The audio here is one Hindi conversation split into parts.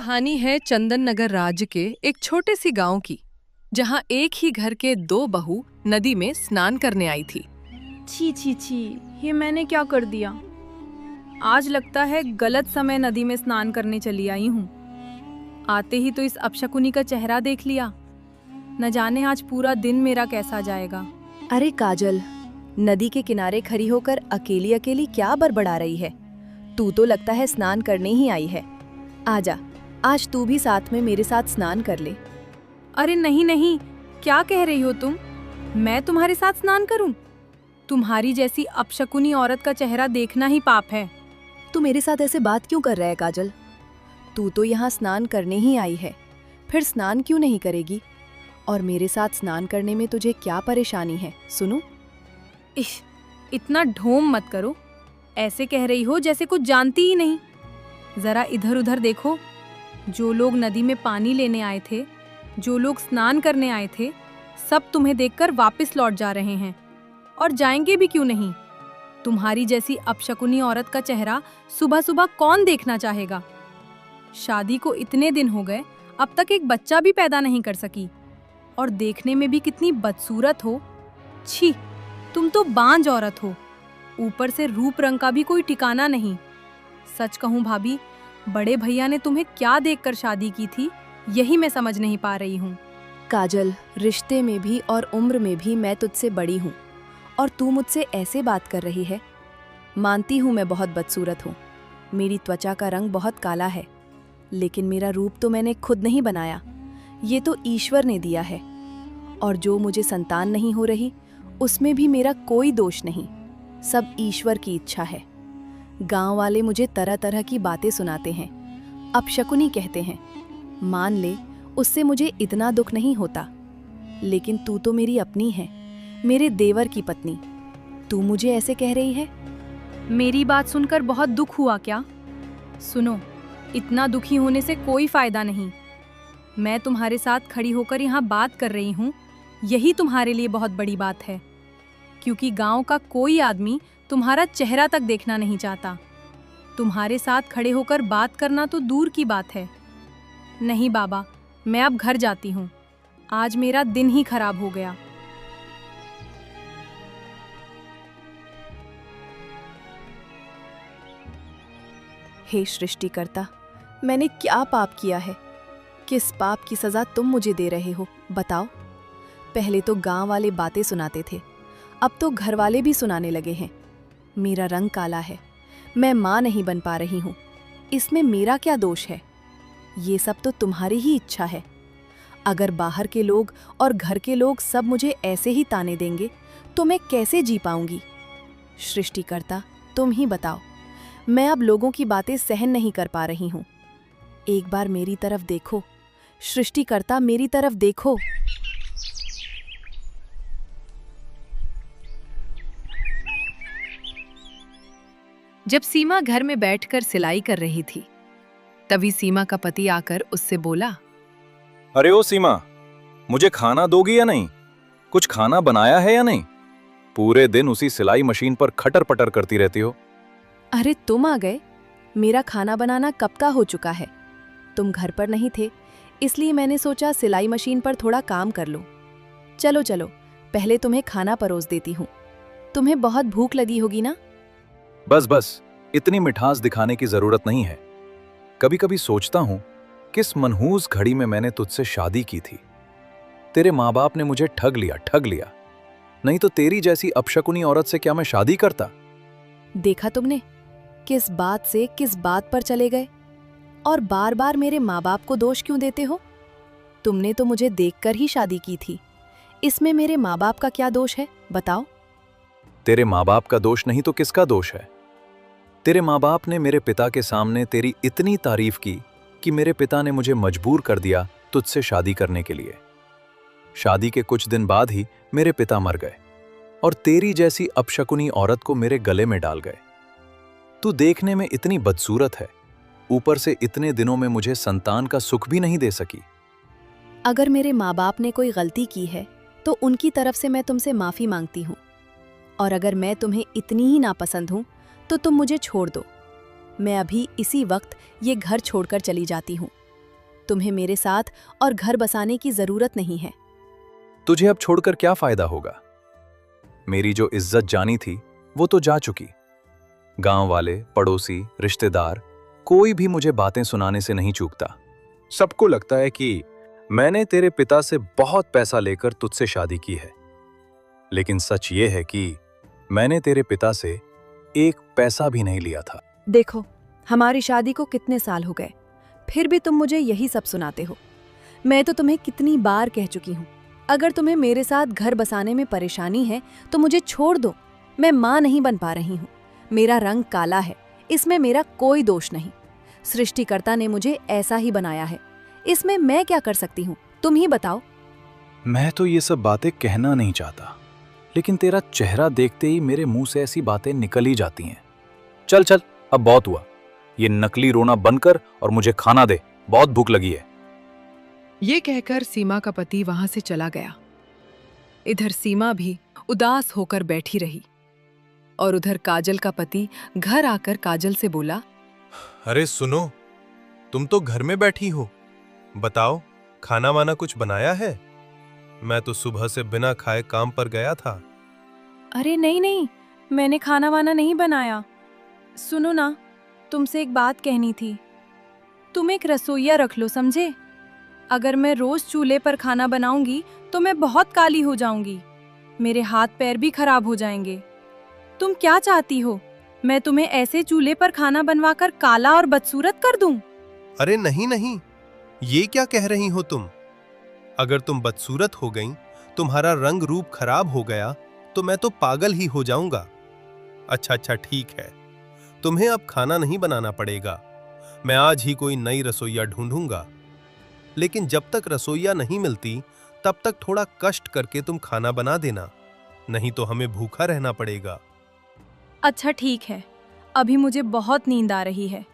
कहानी है चंदन नगर राज्य के एक छोटे सी गांव की, जहां एक ही घर के दो बहू नदी में स्नान करने आई थी। छी छी छी, ये मैंने क्या कर दिया। आज लगता है गलत समय नदी में स्नान करने चली आई हूँ। आते ही तो इस अपशकुनी का चेहरा देख लिया। न जाने आज पूरा दिन मेरा कैसा जाएगा। अरे काजल, नदी के किनारे खड़ी होकर अकेली अकेली क्या बड़बड़ा रही है? तू तो लगता है स्नान करने ही आई है। आजा, आज तू भी साथ में मेरे साथ स्नान कर ले। अरे नहीं नहीं, क्या कह रही हो तुम? मैं तुम्हारे साथ स्नान करूं? तुम्हारी जैसी अपशकुनी औरत का चेहरा देखना ही पाप है। तू मेरे साथ ऐसे बात क्यों कर रहा है काजल? तू तो यहाँ स्नान करने ही आई है, फिर स्नान क्यों नहीं करेगी? और मेरे साथ स्नान करने में तुझे क्या परेशानी है? सुनो। इश, इतना ढोंग मत करो। ऐसे कह रही हो जैसे कुछ जानती ही नहीं। जरा इधर उधर देखो। जो लोग नदी में पानी लेने आए थे, जो लोग स्नान करने आए थे, सब तुम्हें देखकर वापस लौट जा रहे हैं, और जाएंगे भी क्यों नहीं। तुम्हारी जैसी अपशकुनी औरत का चेहरा सुबह सुबह कौन देखना चाहेगा? शादी को इतने दिन हो गए, अब तक एक बच्चा भी पैदा नहीं कर सकी, और देखने में भी कितनी बदसूरत हो। छी, तुम तो बांझ औरत हो। ऊपर से रूप रंग का भी कोई ठिकाना नहीं। सच कहूं भाभी, बड़े भैया ने तुम्हें क्या देखकर शादी की थी, यही मैं समझ नहीं पा रही हूँ। काजल, रिश्ते में भी और उम्र में भी मैं तुझसे बड़ी हूँ, और तू मुझसे ऐसे बात कर रही है। मानती हूँ मैं बहुत बदसूरत हूँ, मेरी त्वचा का रंग बहुत काला है, लेकिन मेरा रूप तो मैंने खुद नहीं बनाया, ये तो ईश्वर ने दिया है। और जो मुझे संतान नहीं हो रही, उसमें भी मेरा कोई दोष नहीं, सब ईश्वर की इच्छा है। गांव वाले मुझे तरह तरह की बातें सुनाते हैं, अपशकुनी कहते हैं। मान ले, उससे मुझे इतना दुख नहीं होता, लेकिन तू तो मेरी अपनी है, मेरे देवर की पत्नी। तू मुझे ऐसे कह रही है? मेरी बात सुनकर बहुत दुख हुआ क्या? सुनो, इतना दुखी होने से कोई फायदा नहीं। मैं तुम्हारे साथ खड़ी होकर यहाँ बात कर रही हूँ, यही तुम्हारे लिए बहुत बड़ी बात है, क्योंकि गांव का कोई आदमी तुम्हारा चेहरा तक देखना नहीं चाहता। तुम्हारे साथ खड़े होकर बात करना तो दूर की बात है। नहीं बाबा, मैं अब घर जाती हूँ। आज मेरा दिन ही खराब हो गया। हे सृष्टिकर्ता, मैंने क्या पाप किया है? किस पाप की सजा तुम मुझे दे रहे हो, बताओ। पहले तो गांव वाले बातें सुनाते थे, अब तो घर वाले भी सुनाने लगे हैं। मेरा रंग काला है, मैं माँ नहीं बन पा रही हूँ, इसमें मेरा क्या दोष है? ये सब तो तुम्हारी ही इच्छा है। अगर बाहर के लोग और घर के लोग सब मुझे ऐसे ही ताने देंगे, तो मैं कैसे जी पाऊंगी? सृष्टिकर्ता, तुम ही बताओ। मैं अब लोगों की बातें सहन नहीं कर पा रही हूँ। एक बार मेरी तरफ देखो, सृष्टिकर्ता, मेरी तरफ देखो। जब सीमा घर में बैठकर सिलाई कर रही थी, तभी सीमा का पति आकर उससे बोला, अरे ओ सीमा, मुझे खाना दोगी या नहीं? कुछ खाना बनाया है या नहीं? पूरे दिन उसी सिलाई मशीन पर खटर पटर करती रहती हो। अरे तुम आ गए। मेरा खाना बनाना कब का हो चुका है। तुम घर पर नहीं थे, इसलिए मैंने सोचा सिलाई मशीन पर थोड़ा काम कर लो। चलो चलो, पहले तुम्हें खाना परोस देती हूँ। तुम्हें बहुत भूख लगी होगी ना? बस बस, इतनी मिठास दिखाने की जरूरत नहीं है। कभी कभी सोचता हूं, किस मनहूस घड़ी में मैंने तुझसे शादी की थी। तेरे माँ बाप ने मुझे ठग लिया। नहीं तो तेरी जैसी अपशकुनी औरत से क्या मैं शादी करता? देखा तुमने, किस बात से किस बात पर चले गए, और बार बार मेरे माँ बाप को दोष क्यों देते हो? तुमने तो मुझे देखकर ही शादी की थी, इसमें मेरे माँ बाप का क्या दोष है, बताओ। तेरे माँ बाप का दोष नहीं तो किसका दोष है? तेरे माँ बाप ने मेरे पिता के सामने तेरी इतनी तारीफ की कि मेरे पिता ने मुझे मजबूर कर दिया तुझसे शादी करने के लिए। शादी के कुछ दिन बाद ही मेरे पिता मर गए, और तेरी जैसी अपशकुनी औरत को मेरे गले में डाल गए। तू देखने में इतनी बदसूरत है, ऊपर से इतने दिनों में मुझे संतान का सुख भी नहीं दे सकी। अगर मेरे माँ बाप ने कोई गलती की है, तो उनकी तरफ से मैं तुमसे माफी मांगती हूँ। और अगर मैं तुम्हें इतनी ही नापसंद हूँ, तो तुम मुझे छोड़ दो। मैं अभी इसी वक्त ये घर छोड़कर चली जाती हूँ। तुम्हें मेरे साथ और घर बसाने की जरूरत नहीं है। तुझे अब छोड़कर क्या फायदा होगा? मेरी जो इज्जत जानी थी वो तो जा चुकी। गांव वाले, पड़ोसी, रिश्तेदार, कोई भी मुझे बातें सुनाने से नहीं चूकता। सबको लगता है कि मैंने तेरे पिता से बहुत पैसा लेकर तुझसे शादी की है, लेकिन सच ये है कि मैंने तेरे पिता से एक पैसा भी नहीं लिया था। देखो, हमारी शादी को कितने साल हो गए, फिर भी तुम मुझे यही सब सुनाते हो। मैं तो तुम्हें कितनी बार कह चुकी हूँ, अगर तुम्हें मेरे साथ घर बसाने में परेशानी है तो मुझे छोड़ दो। मैं माँ नहीं बन पा रही हूँ। मेरा रंग काला है, इसमें मेरा कोई दोष नहीं। सृष्टिकर्ता ने मुझे ऐसा ही बनाया है, इसमें मैं क्या कर सकती हूँ? तुम ही बताओ। मैं तो ये सब बातें कहना नहीं चाहता, लेकिन तेरा चेहरा देखते ही मेरे मुंह से ऐसी बातें निकल ही जाती हैं। चल चल, अब बहुत हुआ। ये नकली रोना बंद कर और मुझे खाना दे, बहुत भूख लगी है। ये कहकर सीमा का पति वहां से चला गया। इधर सीमा भी उदास होकर बैठी रही और उधर काजल का पति घर आकर काजल से बोला, अरे सुनो, तुम तो घर में बैठी हो, बताओ खाना वाना कुछ बनाया है? मैं तो सुबह से बिना खाए काम पर गया था। अरे नहीं नहीं, मैंने खाना वाना नहीं बनाया। सुनो ना, तुमसे एक बात कहनी थी। तुम एक रसोइया रख लो, समझे? अगर मैं रोज चूल्हे पर खाना बनाऊंगी तो मैं बहुत काली हो जाऊंगी, मेरे हाथ पैर भी खराब हो जाएंगे। तुम क्या चाहती हो, मैं तुम्हें ऐसे चूल्हे पर खाना बनवाकर काला और बदसूरत कर दूं? अरे नहीं नहीं, ये क्या कह रही हो तुम? अगर तुम बदसूरत हो गईं, तुम्हारा रंग रूप खराब हो गया तो मैं तो पागल ही हो जाऊंगा। अच्छा अच्छा ठीक है, तुम्हें अब खाना नहीं बनाना पड़ेगा। मैं आज ही कोई नई रसोइया ढूंढूंगा, लेकिन जब तक रसोइया नहीं मिलती तब तक थोड़ा कष्ट करके तुम खाना बना देना, नहीं तो हमें भूखा रहना पड़ेगा। अच्छा ठीक है, अभी मुझे बहुत नींद आ रही है,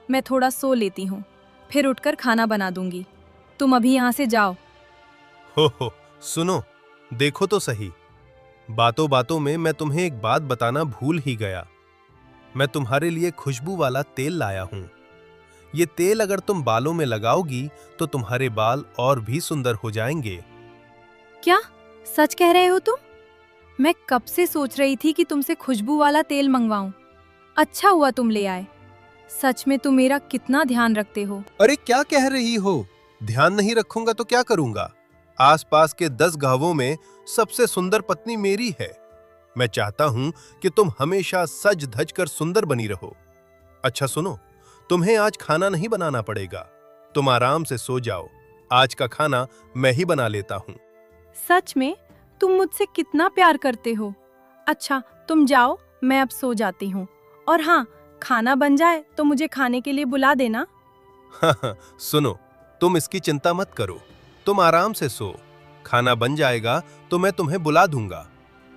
मैं थोड़ा सो लेती हूँ, फिर उठकर खाना बना दूंगी। तुम अभी यहाँ से जाओ। हो, सुनो, देखो तो सही, बातों बातों में मैं तुम्हें एक बात बताना भूल ही गया। मैं तुम्हारे लिए खुशबू वाला तेल लाया हूं। ये तेल अगर तुम बालों में लगाओगी तो तुम्हारे बाल और भी सुंदर हो जाएंगे। क्या सच कह रहे हो तुम? मैं कब से सोच रही थी कि तुमसे खुशबू वाला तेल मंगवाऊं। अच्छा हुआ तुम ले आए। सच में तुम मेरा कितना ध्यान रखते हो। अरे क्या कह रही हो? ध्यान नहीं रखूंगा तो क्या करूंगा? आसपास के 10 गांवों में सबसे सुंदर पत्नी मेरी है। मैं चाहता हूं कि तुम हमेशा सज धज कर सुंदर बनी रहो। अच्छा सुनो, तुम्हें आज खाना नहीं बनाना पड़ेगा, तुम आराम से सो जाओ। आज का खाना मैं ही बना लेता हूं। सच में तुम मुझसे कितना प्यार करते हो। अच्छा तुम जाओ, मैं अब सो जाती हूँ। और हाँ, खाना बन जाए तो मुझे खाने के लिए बुला देना। सुनो, तुम इसकी चिंता मत करो, तुम आराम से सो। खाना बन जाएगा तो मैं तुम्हें बुला दूंगा।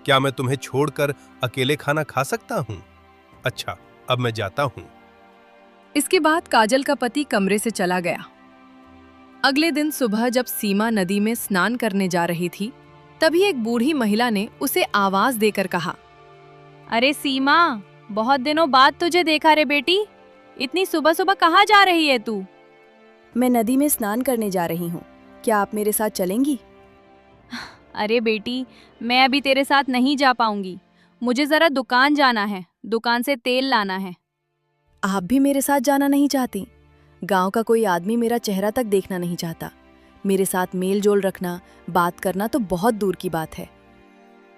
क्या मैं तुम्हें छोड़कर अकेले खाना खा सकता हूँ? अच्छा, अब मैं जाता हूँ। इसके बाद काजल का पति कमरे से चला गया। अगले दिन सुबह जब सीमा नदी में स्नान करने जा रही थी, तभी एक बूढ़ी महिला ने उसे आवाज देकर कहा, अरे सीमा, बहुत दिनों बाद तुझे देखा रे बेटी। इतनी सुबह सुबह कहाँ जा रही है तू? मैं नदी में स्नान करने जा रही हूँ, क्या आप मेरे साथ चलेंगी? अरे बेटी, मैं अभी तेरे साथ नहीं जा पाऊंगी। मुझे जरा दुकान जाना है, दुकान से तेल लाना है। आप भी मेरे साथ जाना नहीं चाहती? गांव का कोई आदमी मेरा चेहरा तक देखना नहीं चाहता। मेरे साथ मेल जोल रखना, बात करना तो बहुत दूर की बात है।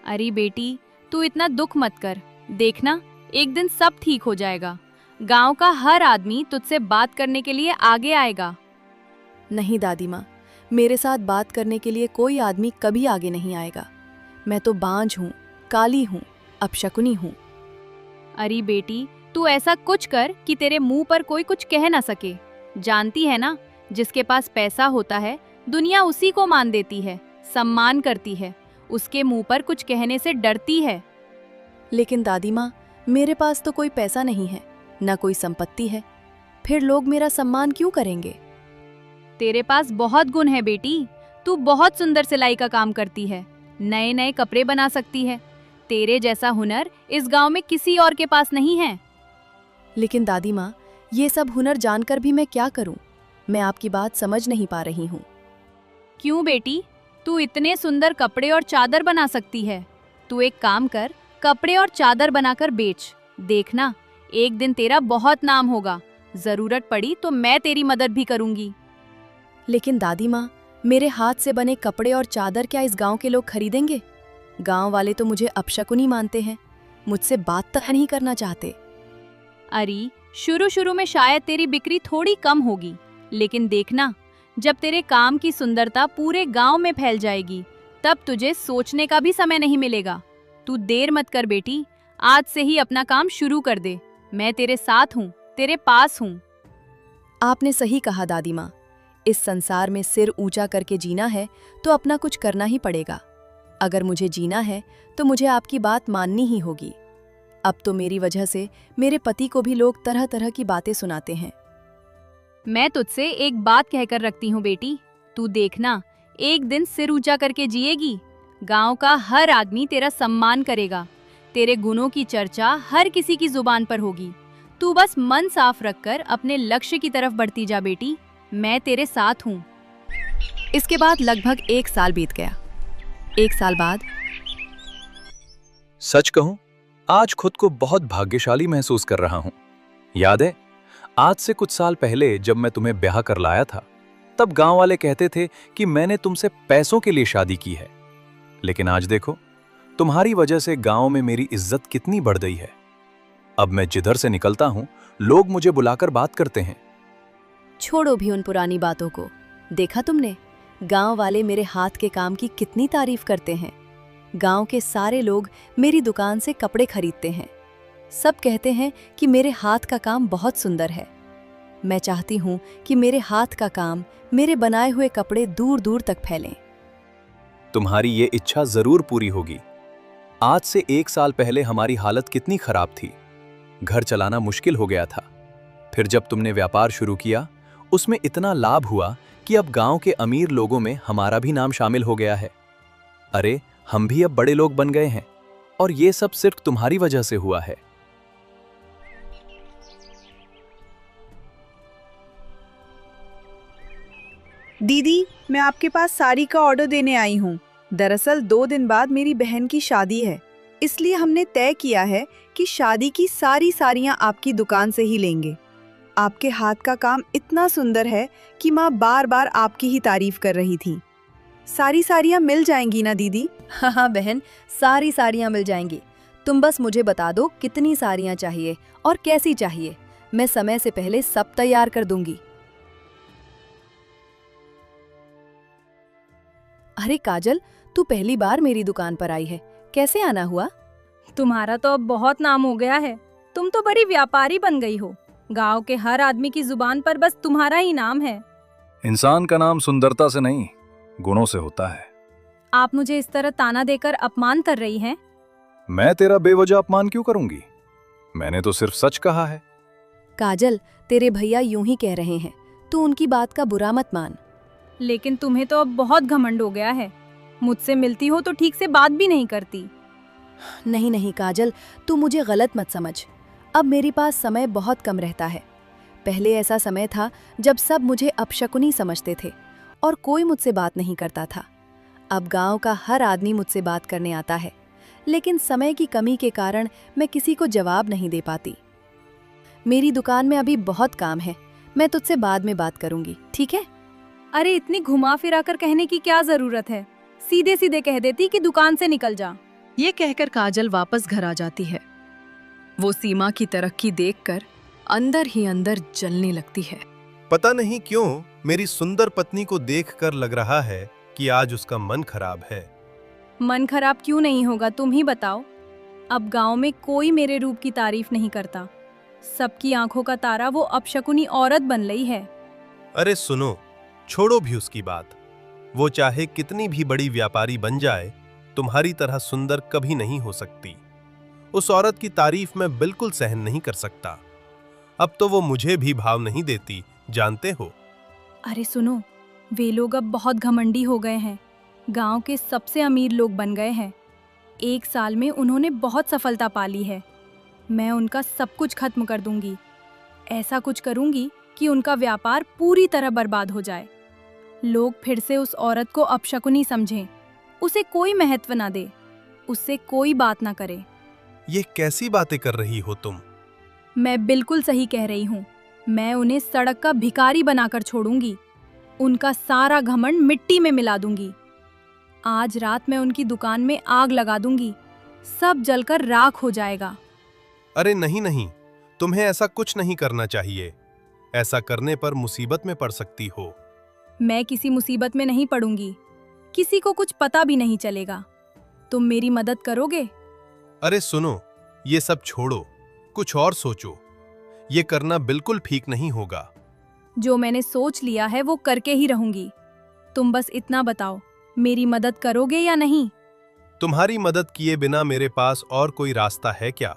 अरे बेटी, तू इतना दुख मत कर। देखना, एक दिन सब ठीक हो जाएगा। गांव का हर आदमी तुझसे बात करने के लिए आगे आएगा। नहीं दादी माँ, मेरे साथ बात करने के लिए कोई आदमी कभी आगे नहीं आएगा। मैं तो बांझ हूँ, काली हूँ, अपशकुनी हूँ। अरे बेटी, तू ऐसा कुछ कर कि तेरे मुंह पर कोई कुछ कह ना सके। जानती है ना, जिसके पास पैसा होता है दुनिया उसी को मान देती है, सम्मान करती है, उसके मुंह पर कुछ कहने से डरती है। लेकिन दादी माँ, मेरे पास तो कोई पैसा नहीं है, न कोई संपत्ति है, फिर लोग मेरा सम्मान क्यों करेंगे? तेरे पास बहुत गुण है बेटी। तू बहुत सुंदर सिलाई का काम करती है, नए नए कपड़े बना सकती है। तेरे जैसा हुनर इस गांव में किसी और के पास नहीं है। लेकिन दादी माँ, ये सब हुनर जानकर भी मैं क्या करूं? मैं आपकी बात समझ नहीं पा रही हूँ। क्यों बेटी, तू इतने सुंदर कपड़े और चादर बना सकती है। तू एक काम कर, कपड़े और चादर बनाकर बेच। देखना, एक दिन तेरा बहुत नाम होगा। जरूरत पड़ी तो मैं तेरी मदद भी करूंगी। लेकिन दादी माँ, मेरे हाथ से बने कपड़े और चादर क्या इस गांव के लोग खरीदेंगे? गांव वाले तो मुझे अपशकुनी मानते हैं, मुझसे बात तक नहीं करना चाहते। अरे, शुरू में शायद तेरी बिक्री थोड़ी कम होगी, लेकिन देखना, जब तेरे काम की सुंदरता पूरे गांव में फैल जाएगी, तब तुझे सोचने का भी समय नहीं मिलेगा। तू देर मत कर बेटी, आज से ही अपना काम शुरू कर दे। मैं तेरे साथ हूँ, तेरे पास हूँ। आपने सही कहा दादी माँ, इस संसार में सिर ऊंचा करके जीना है तो अपना कुछ करना ही पड़ेगा। अगर मुझे जीना है तो मुझे आपकी बात माननी ही होगी। अब तो मेरी वजह से मेरे पति को भी लोग तरह तरह की बातें सुनाते हैं। मैं तुझसे एक बात कहकर रखती हूँ बेटी, तू देखना, एक दिन सिर ऊंचा करके जिएगी। गांव का हर आदमी तेरा सम्मान करेगा। तेरे गुणों की चर्चा हर किसी की जुबान पर होगी। तू बस मन साफ रखकर अपने लक्ष्य की तरफ बढ़ती जा बेटी, मैं तेरे साथ हूँ। इसके बाद लगभग 1 साल बीत गया। 1 साल बाद सच कहूं, आज खुद को बहुत भाग्यशाली महसूस कर रहा हूं। याद है, आज से कुछ साल पहले जब मैं तुम्हें ब्याह कर लाया था, तब गांव वाले कहते थे कि मैंने तुमसे पैसों के लिए शादी की है। लेकिन आज देखो, तुम्हारी वजह से गांव में मेरी इज्जत कितनी बढ़ गई है। अब मैं जिधर से निकलता हूं, लोग मुझे बुलाकर बात करते हैं। छोड़ो भी उन पुरानी बातों को। देखा तुमने, गांव वाले मेरे हाथ के काम की कितनी तारीफ करते हैं। गांव के सारे लोग मेरी दुकान से कपड़े खरीदते हैं। सब कहते हैं कि मेरे हाथ का काम बहुत सुंदर है। मैं चाहती हूँ कि मेरे हाथ का काम, मेरे बनाए हुए कपड़े दूर दूर तक फैलें। तुम्हारी ये इच्छा जरूर पूरी होगी। आज से 1 साल पहले हमारी हालत कितनी खराब थी। घर चलाना मुश्किल हो गया था। फिर जब तुमने व्यापार शुरू किया, उसमें इतना लाभ हुआ कि अब गांव के अमीर लोगों में हमारा भी नाम शामिल हो गया है। अरे, हम भी अब बड़े लोग बन गए हैं, और ये सब सिर्फ तुम्हारी वजह से हुआ है। दीदी, मैं आपके पास साड़ी का ऑर्डर देने आई हूँ। दरअसल 2 दिन बाद मेरी बहन की शादी है, इसलिए हमने तय किया है कि शादी की सारी साड़ियाँ आपकी दुकान से ही लेंगे। आपके हाथ का काम इतना सुंदर है कि माँ बार बार आपकी ही तारीफ कर रही थी। सारी साड़ियाँ मिल जाएंगी ना दीदी? हाँ हाँ बहन, सारी साड़ियाँ मिल जाएंगी। तुम बस मुझे बता दो कितनी साड़ियाँ चाहिए और कैसी चाहिए। मैं समय से पहले सब तैयार कर दूंगी। अरे काजल, तू पहली बार मेरी दुकान पर आई है, कैसे आना हुआ? तुम्हारा तो अब बहुत नाम हो गया है। तुम तो बड़ी व्यापारी बन गई हो। गांव के हर आदमी की जुबान पर बस तुम्हारा ही नाम है। इंसान का नाम सुंदरता से नहीं, गुणों से होता है। आप मुझे इस तरह ताना देकर अपमान कर रही हैं? मैं तेरा बेवजह अपमान क्यों करूंगी? मैंने तो सिर्फ सच कहा है। काजल, तेरे भैया यूं ही कह रहे हैं, तू उनकी बात का बुरा मत मान। लेकिन तुम्हें तो अब बहुत घमंड हो गया है। मुझसे मिलती हो तो ठीक से बात भी नहीं करती। नहीं नहीं काजल, तू मुझे गलत मत समझ। अब मेरे पास समय बहुत कम रहता है। पहले ऐसा समय था जब सब मुझे अपशकुनी समझते थे और कोई मुझसे बात नहीं करता था। अब गांव का हर आदमी मुझसे बात करने आता है, लेकिन समय की कमी के कारण मैं किसी को जवाब नहीं दे पाती। मेरी दुकान में अभी बहुत काम है, मैं तुझसे बाद में बात करूंगी, ठीक है? अरे, इतनी घुमा फिरा कर कहने की क्या जरूरत है? सीधे सीधे कह देती कि दुकान से निकल जा। ये कहकर काजल वापस घर आ जाती है। वो सीमा की तरक्की देखकर अंदर ही अंदर जलने लगती है। पता नहीं क्यों मेरी सुंदर पत्नी को देखकर लग रहा है कि आज उसका मन खराब है। मन खराब क्यों नहीं होगा, तुम ही बताओ। अब गांव में कोई मेरे रूप की तारीफ नहीं करता। सबकी आंखों का तारा वो अपशकुनी औरत बन गई है। अरे सुनो, छोड़ो भी उसकी बात। वो चाहे कितनी भी बड़ी व्यापारी बन जाए, तुम्हारी तरह सुंदर कभी नहीं हो सकती। उस औरत की तारीफ मैं बिल्कुल सहन नहीं कर सकता। अब तो वो मुझे भी भाव नहीं देती, जानते हो। अरे सुनो, वे लोग अब बहुत घमंडी हो गए हैं। गांव के सबसे अमीर लोग बन गए हैं। 1 साल में उन्होंने बहुत सफलता पाली है। मैं उनका सब कुछ खत्म कर दूंगी। ऐसा कुछ करूंगी कि उनका व्यापार पूरी तरह बर्बाद हो जाए। लोग फिर से उस औरत को अपशकुनी समझें, उसे कोई महत्व ना दे, उससे कोई बात ना करे। ये कैसी बातें कर रही हो तुम? मैं बिल्कुल सही कह रही हूँ। मैं उन्हें सड़क का भिखारी बनाकर छोड़ूंगी। उनका सारा घमंड मिट्टी में मिला दूंगी। आज रात मैं उनकी दुकान में आग लगा दूंगी, सब जलकर राख हो जाएगा। अरे नहीं नहीं, तुम्हें ऐसा कुछ नहीं करना चाहिए। ऐसा करने पर मुसीबत में पड़ सकती हो। मैं किसी मुसीबत में नहीं पड़ूंगी, किसी को कुछ पता भी नहीं चलेगा। तुम मेरी मदद करोगे? अरे सुनो, ये सब छोड़ो, कुछ और सोचो। ये करना बिल्कुल ठीक नहीं होगा। जो मैंने सोच लिया है वो करके ही रहूंगी। तुम बस इतना बताओ, मेरी मदद करोगे या नहीं? तुम्हारी मदद किए बिना मेरे पास और कोई रास्ता है क्या?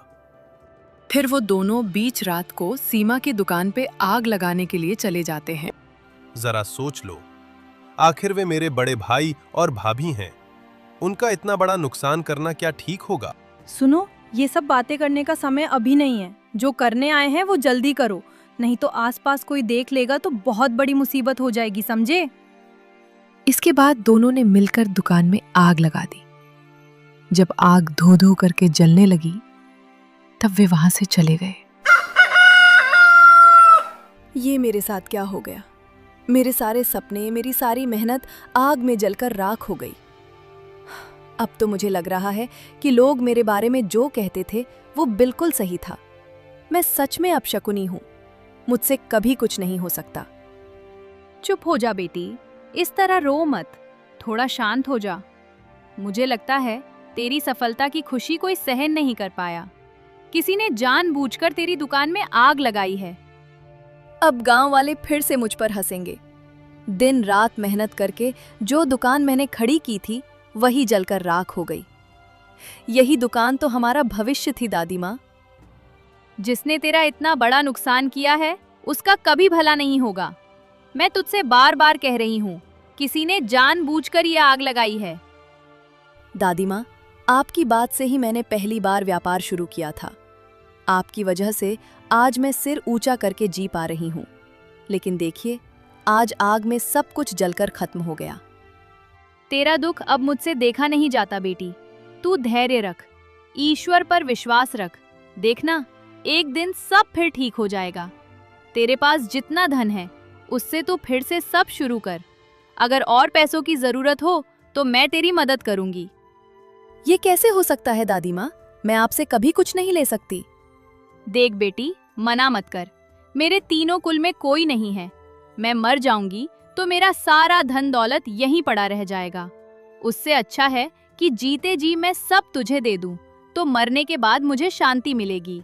फिर वो दोनों बीच रात को सीमा की दुकान पे आग लगाने के लिए चले जाते हैं। जरा सोच लो, आखिर वे मेरे बड़े भाई और भाभी हैं। उनका इतना बड़ा नुकसान करना क्या ठीक होगा? सुनो, ये सब बातें करने का समय अभी नहीं है। जो करने आए हैं वो जल्दी करो, नहीं तो आसपास कोई देख लेगा तो बहुत बड़ी मुसीबत हो जाएगी, समझे? इसके बाद दोनों ने मिलकर दुकान में आग लगा दी। जब आग धो धो करके जलने लगी तब वे वहां से चले गए। ये मेरे साथ क्या हो गया? मेरे सारे सपने, मेरी सारी मेहनत आग में जलकर राख हो गई। अब तो मुझे लग रहा है कि लोग मेरे बारे में जो कहते थे वो बिल्कुल सही था। मैं सच में अपशकुनी हूँ। मुझसे कभी कुछ नहीं हो सकता। चुप हो जा बेटी, इस तरह रो मत, थोड़ा शांत हो जा। मुझे लगता है तेरी सफलता की खुशी कोई सहन नहीं कर पाया। किसी ने जानबूझकर तेरी दुकान में आग लगाई है। अब गांव वाले फिर से मुझ पर हंसेंगे। दिन रात मेहनत करके जो दुकान मैंने खड़ी की थी वही जलकर राख हो गई। यही दुकान तो हमारा भविष्य थी दादी माँ। जिसने तेरा इतना बड़ा नुकसान किया है उसका कभी भला नहीं होगा। मैं तुझसे बार बार कह रही हूँ, किसी ने जानबूझकर ये आग लगाई है। दादी माँ, आपकी बात से ही मैंने पहली बार व्यापार शुरू किया था। आपकी वजह से आज मैं सिर ऊंचा करके जी पा रही हूँ। लेकिन देखिए, आज आग में सब कुछ जलकर खत्म हो गया। तेरा दुख अब मुझसे देखा नहीं जाता बेटी। तू धैर्य रख, ईश्वर पर विश्वास रख। देखना, एक दिन सब फिर ठीक हो जाएगा। तेरे पास जितना धन है उससे तू फिर से सब शुरू कर। अगर और पैसों की जरूरत हो तो मैं तेरी मदद करूंगी। ये कैसे हो सकता है दादी माँ? मैं आपसे कभी कुछ नहीं ले सकती। देख बेटी, मना मत कर। मेरे तीनों कुल में कोई नहीं है। मैं मर जाऊंगी तो मेरा सारा धन दौलत यहीं पड़ा रह जाएगा। उससे अच्छा है कि जीते जी मैं सब तुझे दे दूं, तो मरने के बाद मुझे शांति मिलेगी।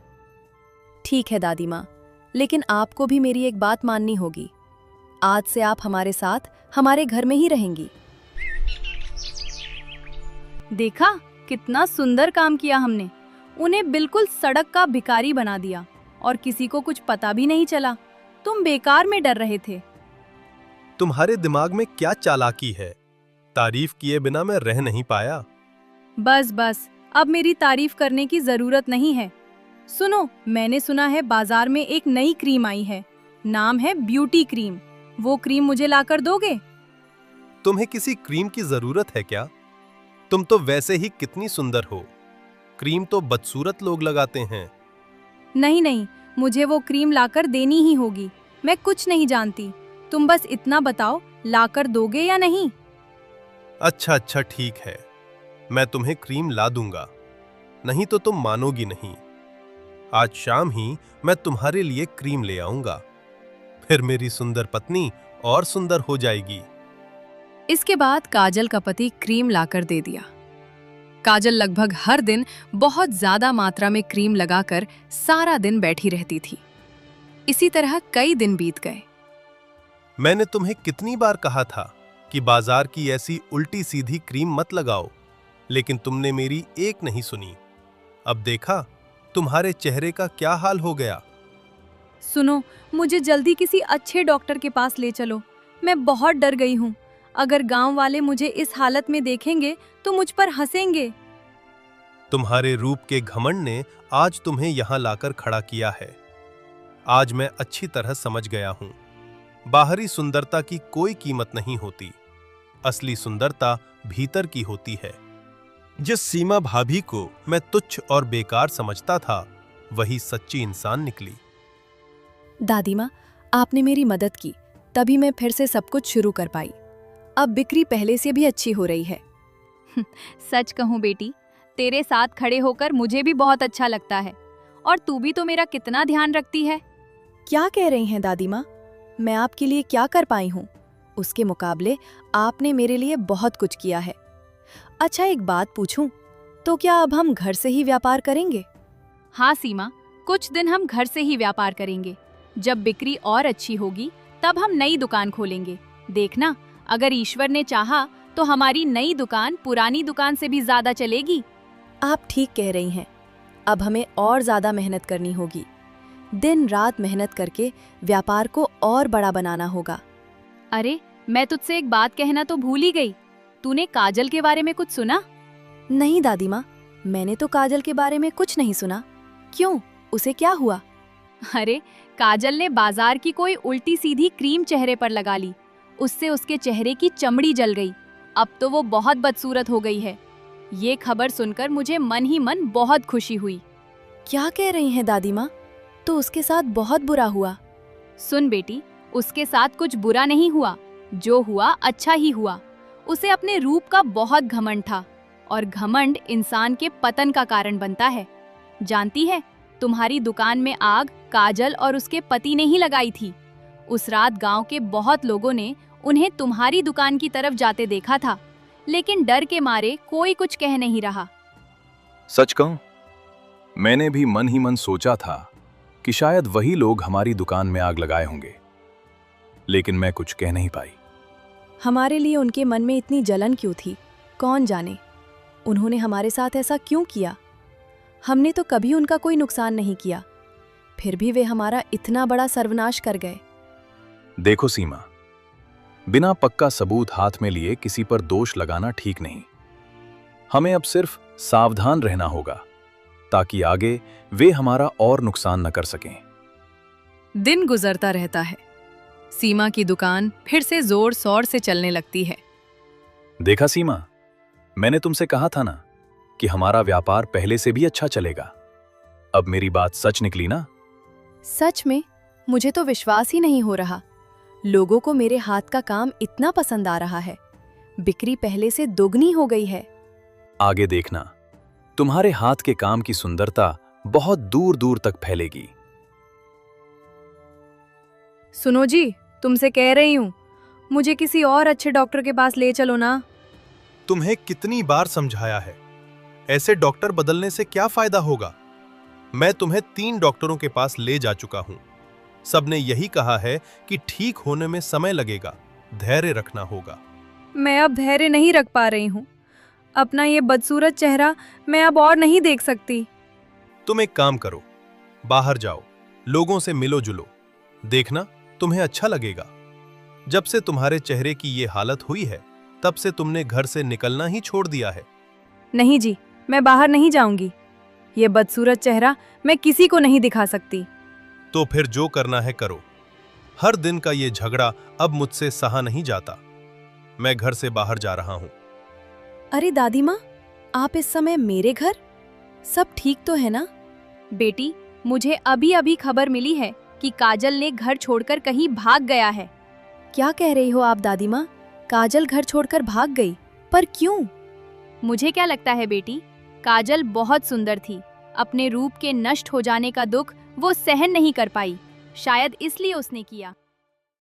ठीक है दादी माँ, लेकिन आपको भी मेरी एक बात माननी होगी। आज से आप हमारे साथ हमारे घर में ही रहेंगी। देखा, कितना सुंदर काम किया हमने। उन्हें बिल्कुल सड़क का भिखारी बना दिया और किसी को कुछ पता भी नहीं चला। तुम बेकार में डर रहे थे। तुम्हारे दिमाग में क्या चालाकी है? तारीफ किए बिना मैं रह नहीं पाया। बस बस, अब मेरी तारीफ करने की जरूरत नहीं है। सुनो, मैंने सुना है बाजार में एक नई क्रीम आई है। नाम है ब्यूटी क्रीम। वो क्रीम मुझे लाकर दोगे? तुम्हें किसी क्रीम की जरूरत है क्या? तुम तो वैसे ही कितनी सुंदर हो। क्रीम तो बदसूरत लोग लगाते हैं। नहीं नहीं, मुझे वो क्रीम लाकर देनी ही होगी। मैं कुछ नहीं जानती। तुम बस इतना बताओ, लाकर दोगे या नहीं? अच्छा अच्छा, ठीक है, मैं तुम्हें क्रीम ला दूंगा। नहीं तो तुम मानोगी नहीं। आज शाम ही मैं तुम्हारे लिए क्रीम ले आऊंगा। फिर मेरी सुंदर पत्नी और सुंदर हो जाएगी। इसके बाद काजल का पति क्रीम लाकर दे दिया। काजल लगभग हर दिन बहुत ज्यादा मात्रा में क्रीम लगाकर सारा दिन बैठी रहती थी। इसी तरह कई दिन बीत गए। मैंने तुम्हें कितनी बार कहा था कि बाजार की ऐसी उल्टी सीधी क्रीम मत लगाओ, लेकिन तुमने मेरी एक नहीं सुनी। अब देखा तुम्हारे चेहरे का क्या हाल हो गया। सुनो, मुझे जल्दी किसी अच्छे डॉक्टर के पास ले चलो। मैं बहुत डर गई हूँ। अगर गांव वाले मुझे इस हालत में देखेंगे तो मुझ पर हंसेंगे। तुम्हारे रूप के घमंड ने आज तुम्हें यहाँ लाकर खड़ा किया है। आज मैं अच्छी तरह समझ गया हूं, बाहरी सुंदरता की कोई कीमत नहीं होती, असली सुंदरता भीतर की होती है। जिस सीमा भाभी को मैं तुच्छ और बेकार समझता था, वही सच्ची इंसान निकली। दादी माँ, आपने मेरी मदद की, तभी मैं फिर से सब कुछ शुरू कर पाई। अब बिक्री पहले से भी अच्छी हो रही है। सच कहूँ बेटी, तेरे साथ खड़े होकर मुझे भी बहुत अच्छा लगता है। और तू भी तो मेरा कितना ध्यान रखती है। क्या कह रही हैं दादी माँ? मैं आपके लिए क्या कर पाई हूँ? उसके मुकाबले आपने मेरे लिए बहुत कुछ किया है। अच्छा, एक बात पूछूं, तो क्या अब हम घर से ही व्यापार करेंगे? हाँ सीमा, कुछ दिन हम घर से ही व्यापार करेंगे। जब बिक्री और अच्छी होगी तब हम नई दुकान खोलेंगे। देखना, अगर ईश्वर ने चाहा तो हमारी नई दुकान पुरानी दुकान से भी ज्यादा चलेगी। आप ठीक कह रही हैं। अब हमें और ज्यादा मेहनत करनी होगी। दिन रात मेहनत करके व्यापार को और बड़ा बनाना होगा। अरे, मैं तुझसे एक बात कहना तो भूल ही गई। तूने काजल के बारे में कुछ सुना? नहीं दादी माँ, मैंने तो काजल के बारे में कुछ नहीं सुना। क्यों, उसे क्या हुआ? अरे, काजल ने बाजार की कोई उल्टी सीधी क्रीम चेहरे पर लगा ली। उससे उसके चेहरे की चमड़ी जल गई। अब तो वो बहुत बदसूरत हो गई है। ये खबर सुनकर मुझे मन ही मन बहुत खुशी हुई। क्या कह रही हैं दादी माँ? तो उसके साथ बहुत बुरा हुआ। सुन बेटी, उसके साथ कुछ बुरा नहीं हुआ। जो हुआ अच्छा ही हुआ। उसे अपने रूप का बहुत घमंड था, और घमंड इंसान के पतन का कारण बनता है। जानती है, तुम्हारी दुकान में आग काजल और उसके पति ने ही लगाई थी। उस रात गांव के बहुत लोगों ने उन्हें तुम्हारी दुकान की तरफ जाते देखा था, लेकिन डर के मारे कोई कुछ कह नहीं रहा। सच कहूं, मैंने भी मन ही मन सोचा था कि शायद वही लोग हमारी दुकान में आग लगाए होंगे, लेकिन मैं कुछ कह नहीं पाई। हमारे लिए उनके मन में इतनी जलन क्यों थी, कौन जाने। उन्होंने हमारे साथ ऐसा क्यों किया? हमने तो कभी उनका कोई नुकसान नहीं किया, फिर भी वे हमारा इतना बड़ा सर्वनाश कर गए। देखो सीमा, बिना पक्का सबूत हाथ में लिए किसी पर दोष लगाना ठीक नहीं। हमें अब सिर्फ सावधान रहना होगा, ताकि आगे वे हमारा और नुकसान न कर सकें। दिन गुजरता रहता है। सीमा की दुकान फिर से जोर शोर से चलने लगती है। देखा सीमा, मैंने तुमसे कहा था ना कि हमारा व्यापार पहले से भी अच्छा चलेगा। अब मेरी बात सच निकली ना? सच में मुझे तो विश्वास ही नहीं हो रहा। लोगों को मेरे हाथ का काम इतना पसंद आ रहा है। बिक्री पहले से दोगुनी हो गई है। आगे देखना, तुम्हारे हाथ के काम की सुंदरता बहुत दूर दूर तक फैलेगी। सुनो जी, तुमसे कह रही हूँ, मुझे किसी और अच्छे डॉक्टर के पास ले चलो ना। तुम्हें कितनी बार समझाया है, ऐसे डॉक्टर बदलने से क्या फायदा होगा? मैं तुम्हें 3 डॉक्टरों के पास ले जा चुका हूं। सबने यही कहा है कि ठीक होने में समय लगेगा, धैर्य रखना होगा। मैं अब धैर्य नहीं रख पा रही हूँ। अपना ये बदसूरत चेहरा मैं अब और नहीं देख सकती। तुम एक काम करो, बाहर जाओ, लोगों से मिलो जुलो, देखना तुम्हें अच्छा लगेगा। जब से तुम्हारे चेहरे की ये हालत हुई है, तब से तुमने घर से निकलना ही छोड़ दिया है। नहीं जी, मैं बाहर नहीं जाऊंगी। ये बदसूरत चेहरा मैं किसी को नहीं दिखा सकती। तो फिर जो करना है करो। हर दिन का ये झगड़ा अब मुझसे सहा नहीं जाता। मैं घर से बाहर जा रहा हूं। अरे दादी माँ, आप इस समय मेरे घर? सब ठीक तो है ना? बेटी, मुझे अभी अभी खबर मिली है कि काजल ने घर छोड़कर कहीं भाग गया है। क्या कह रही हो आप दादी माँ? काजल घर छोड़कर भाग गई? पर क्यों? मुझे क्या लगता है बेटी, काजल बहुत सुंदर थी। अपने रूप के नष्ट हो जाने का दुख वो सहन नहीं कर पाई। शायद इसलिए उसने किया।